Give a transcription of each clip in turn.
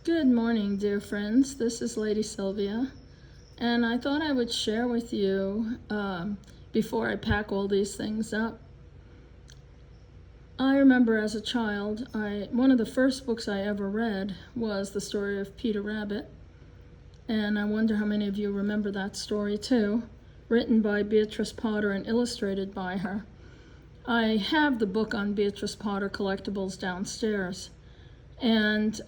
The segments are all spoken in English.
Good morning, dear friends. This is Lady Sylvia, and I thought I would share with you before I pack all these things up. I remember as a child, one of the first books I ever read was the story of Peter Rabbit, and I wonder how many of you remember that story too, written by Beatrix Potter and illustrated by her. I have the book on Beatrix Potter collectibles downstairs, and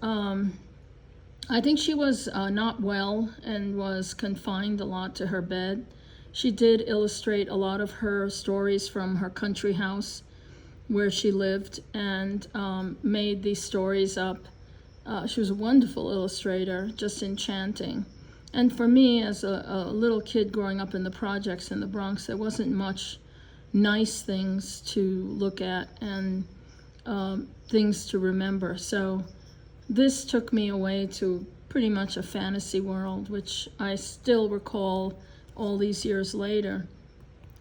I think she was not well and was confined a lot to her bed. She did illustrate a lot of her stories from her country house where she lived and made these stories up. She was a wonderful illustrator, just enchanting. And for me, as a little kid growing up in the projects in the Bronx, there wasn't much nice things to look at and things to remember. So this took me away to pretty much a fantasy world, which I still recall all these years later.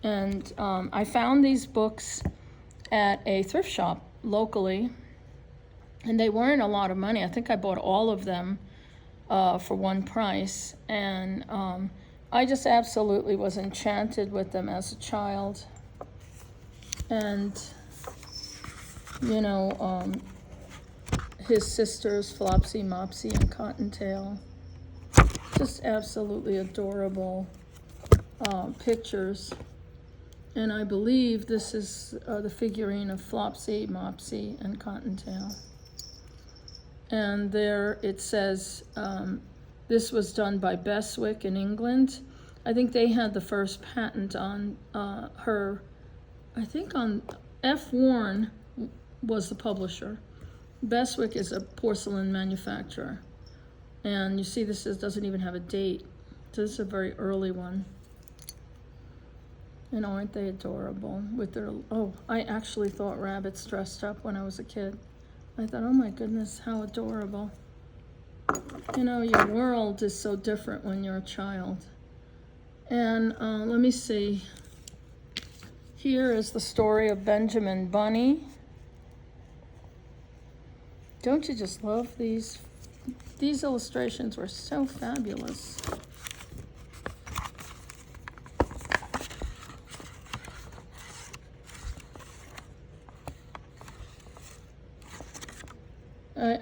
And I found these books at a thrift shop locally, and they weren't a lot of money. I think I bought all of them for one price, and I just absolutely was enchanted with them as a child. And, you know, his sisters, Flopsy, Mopsy, and Cottontail. Just absolutely adorable pictures. And I believe this is the figurine of Flopsy, Mopsy, and Cottontail. And there it says, this was done by Bestwick in England. I think they had the first patent on her, I think on F. Warren was the publisher. Bestwick is a porcelain manufacturer. And you see this doesn't even have a date. This is a very early one. And aren't they adorable? With their, I actually thought rabbits dressed up when I was a kid. I thought, oh my goodness, how adorable. You know, your world is so different when you're a child. And let me see. Here is the story of Benjamin Bunny. Don't you just love these? These illustrations were so fabulous.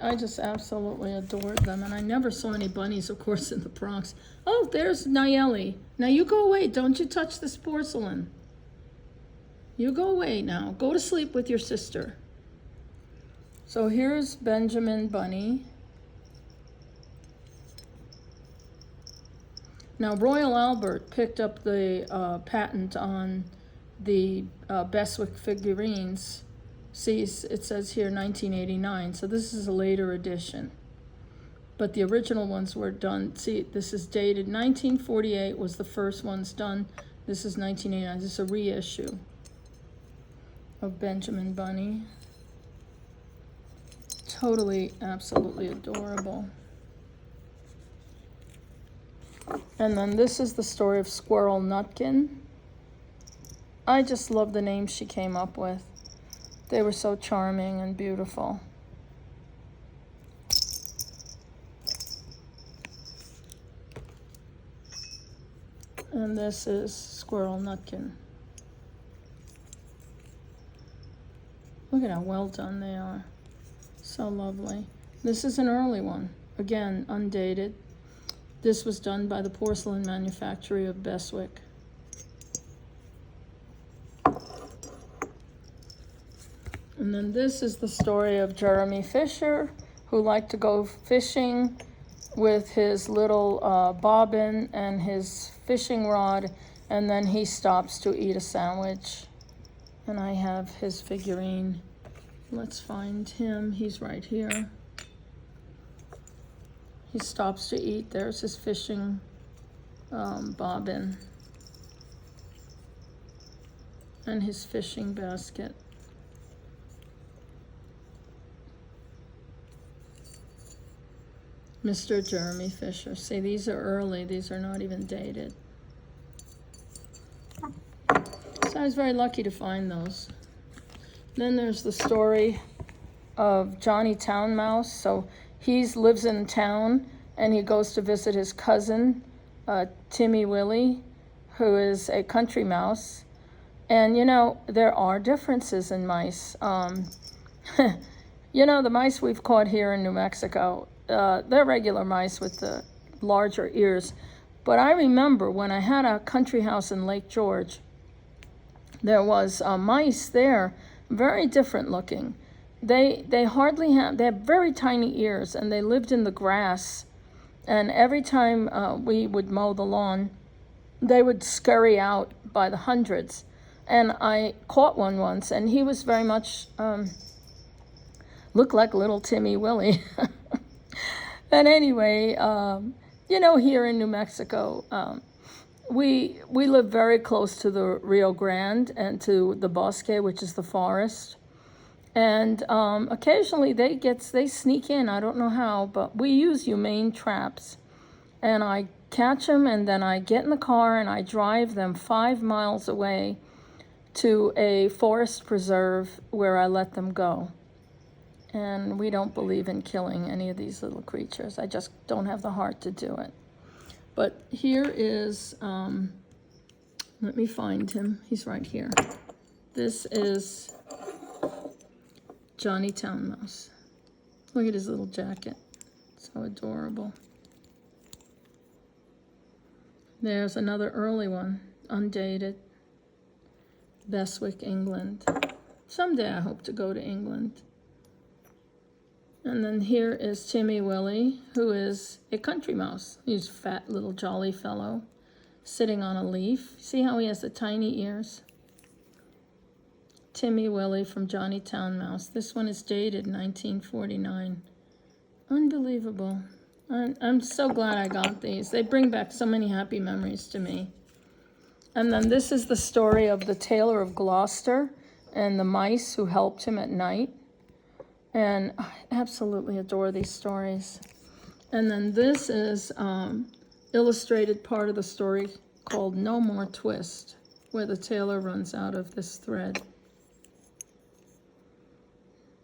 I just absolutely adored them, and I never saw any bunnies, of course, in the Bronx. Oh, there's Nayeli. Now you go away. Don't you touch this porcelain. You go away now. Go to sleep with your sister. So here's Benjamin Bunny. Now Royal Albert picked up the patent on the Bestwick figurines. See, it says here 1989, so this is a later edition. But the original ones were done, see, this is dated 1948 was the first ones done. This is 1989, this is a reissue of Benjamin Bunny. Totally, absolutely adorable. And then this is the story of Squirrel Nutkin. I just love the names she came up with. They were so charming and beautiful. And this is Squirrel Nutkin. Look at how well done they are. So lovely. This is an early one. Again, undated. This was done by the porcelain manufacturer of Bestwick. And then this is the story of Jeremy Fisher, who liked to go fishing with his little bobbin and his fishing rod, and then he stops to eat a sandwich. And I have his figurine. Let's find him. He's right here. He stops to eat. There's his fishing bobbin and his fishing basket. Mr. Jeremy Fisher. See, these are early. These are not even dated. So I was very lucky to find those. Then there's the story of Johnny Town Mouse. So he lives in town, and he goes to visit his cousin, Timmy Willie, who is a country mouse. And, there are differences in mice. The mice we've caught here in New Mexico, they're regular mice with the larger ears. But I remember when I had a country house in Lake George, there was mice there, very different looking. They have very tiny ears, and they lived in the grass. And every time we would mow the lawn, they would scurry out by the hundreds. And I caught one once, and he was very much, looked like little Timmy Willie. And anyway, here in New Mexico, we live very close to the Rio Grande and to the bosque, which is the forest. And occasionally they sneak in. I don't know how, but we use humane traps. And I catch them, and then I get in the car and I drive them 5 miles away to a forest preserve where I let them go. And we don't believe in killing any of these little creatures. I just don't have the heart to do it. But here is, let me find him. He's right here. This is Johnny Town Mouse. Look at his little jacket. So adorable. There's another early one, undated. Beswick, England. Someday I hope to go to England. And then here is Timmy Willie, who is a country mouse. He's a fat little jolly fellow, sitting on a leaf. See how he has the tiny ears? Timmy Willie from Johnny Town Mouse. This one is dated 1949. Unbelievable. I'm so glad I got these. They bring back so many happy memories to me. And then this is the story of the Tailor of Gloucester and the mice who helped him at night. And I absolutely adore these stories. And then this is illustrated part of the story called No More Twist, where the tailor runs out of this thread.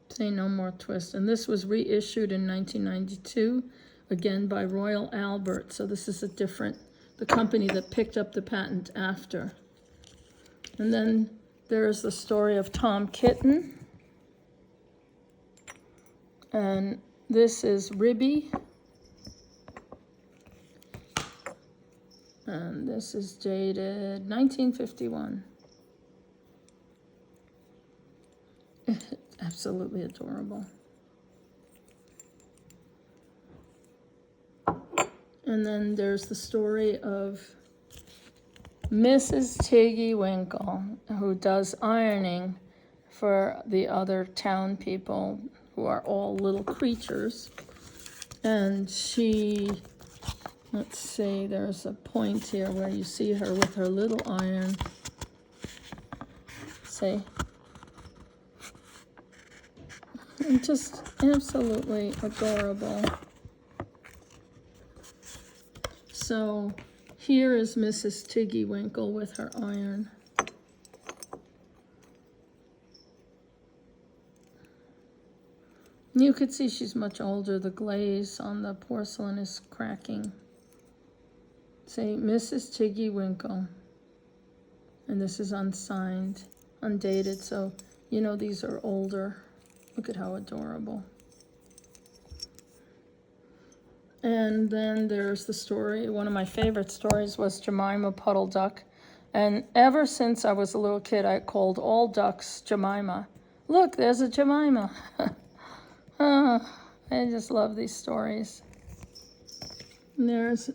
Say No More Twist. And this was reissued in 1992, again by Royal Albert. So this is the company that picked up the patent after. And then there's the story of Tom Kitten. And this is Ribby. And this is dated 1951. Absolutely adorable. And then there's the story of Mrs. Tiggy Winkle, who does ironing for the other town people, who are all little creatures. And she, let's see, there's a point here where you see her with her little iron. See? And just absolutely adorable. So here is Mrs. Tiggy Winkle with her iron. You could see she's much older. The glaze on the porcelain is cracking. Say, Mrs. Tiggy Winkle. And this is unsigned, undated, so these are older. Look at how adorable. And then there's the story. One of my favorite stories was Jemima Puddle Duck. And ever since I was a little kid, I called all ducks Jemima. Look, there's a Jemima. I just love these stories. And there's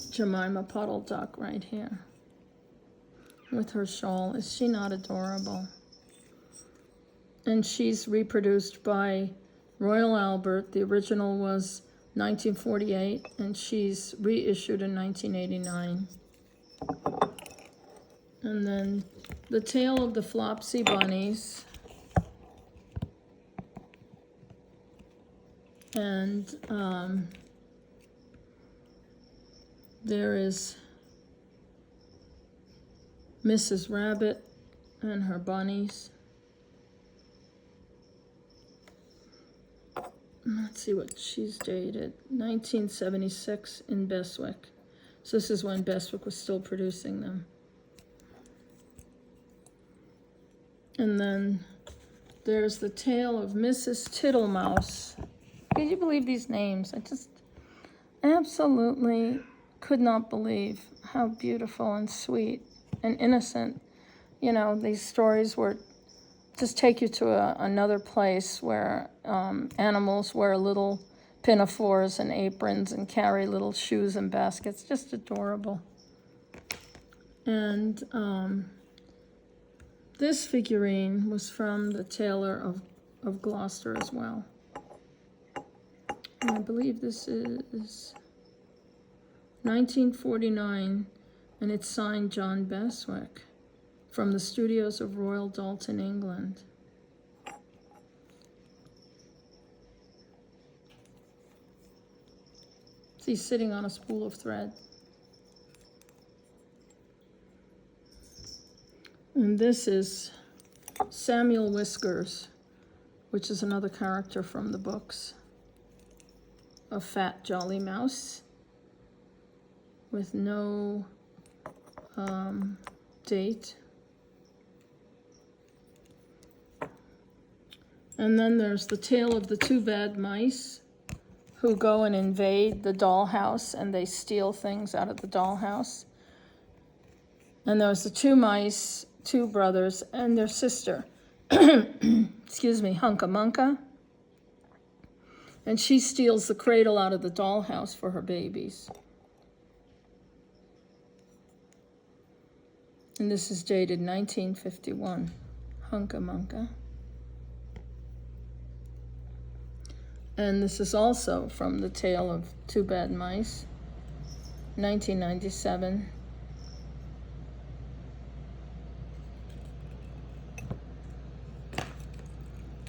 Jemima Puddle Duck right here with her shawl. Is she not adorable? And she's reproduced by Royal Albert. The original was 1948, and she's reissued in 1989. And then The Tale of the Flopsy Bunnies. And there is Mrs. Rabbit and her bunnies. let's see what she's dated. 1976 in Bestwick. So this is when Bestwick was still producing them. And then there's The Tale of Mrs. Tittlemouse. Can you believe these names? I just absolutely could not believe how beautiful and sweet and innocent, you know, these stories were. Just take you to another place where animals wear little pinafores and aprons and carry little shoes and baskets. Just adorable. And this figurine was from the tailor of Gloucester as well. And I believe this is 1949, and it's signed John Bestwick from the studios of Royal Dalton, England. He's sitting on a spool of thread. And this is Samuel Whiskers, which is another character from the books. A fat, jolly mouse with no date. And then there's The Tale of the Two Bad Mice, who go and invade the dollhouse and they steal things out of the dollhouse. And there's the two mice, two brothers, and their sister, excuse me, Hunca Munca. And she steals the cradle out of the dollhouse for her babies. And this is dated 1951, Hunca Munca. And this is also from The Tale of Two Bad Mice, 1997.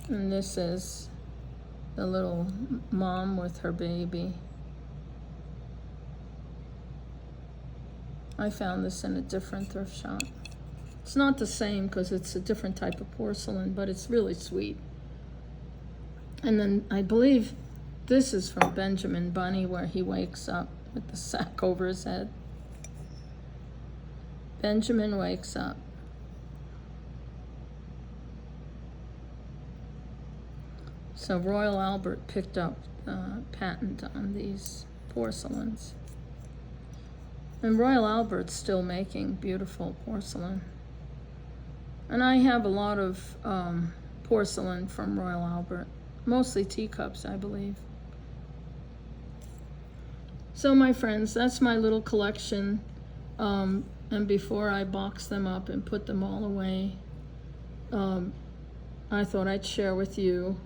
And this is the little mom with her baby. I found this in a different thrift shop. It's not the same because it's a different type of porcelain, but it's really sweet. And then I believe this is from Benjamin Bunny, where he wakes up with the sack over his head. Benjamin wakes up. So Royal Albert picked up patent on these porcelains. And Royal Albert's still making beautiful porcelain. And I have a lot of porcelain from Royal Albert. Mostly teacups, I believe. So my friends, that's my little collection. And before I box them up and put them all away, I thought I'd share with you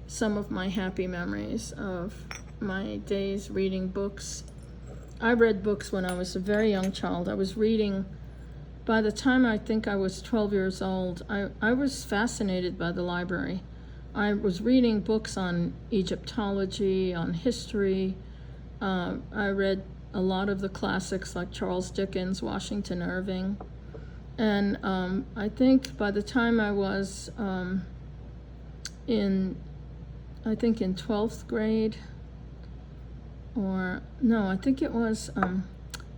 some of my happy memories of my days reading books. I read books when I was a very young child. I was reading, by the time I think I was 12 years old, I was fascinated by the library. I was reading books on Egyptology, on history. I read a lot of the classics like Charles Dickens, Washington Irving. And I think by the time I was in 12th grade, or no, I think it was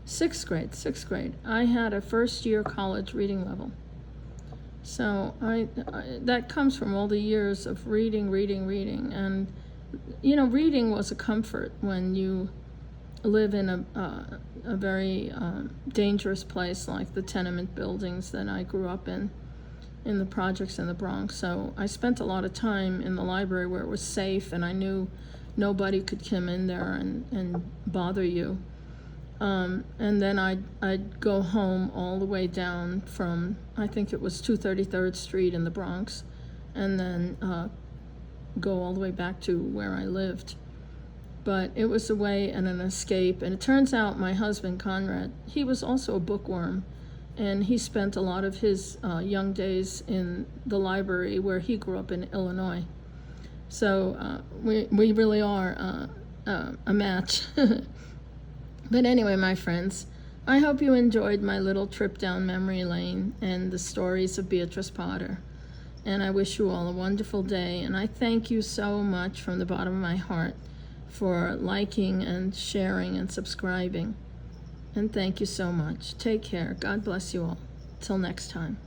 sixth grade, I had a first-year college reading level. So that comes from all the years of reading. And, you know, reading was a comfort when you live in a very dangerous place like the tenement buildings that I grew up in the projects in the Bronx. So I spent a lot of time in the library where it was safe and I knew nobody could come in there and bother you. And then I'd go home all the way down from, I think it was 233rd Street in the Bronx, and then go all the way back to where I lived. But it was a way and an escape. And it turns out my husband, Conrad, he was also a bookworm, and he spent a lot of his young days in the library where he grew up in Illinois. So we really are a match. But anyway, my friends, I hope you enjoyed my little trip down memory lane and the stories of Beatrix Potter. And I wish you all a wonderful day. And I thank you so much from the bottom of my heart for liking and sharing and subscribing. And thank you so much. Take care. God bless you all. Till next time.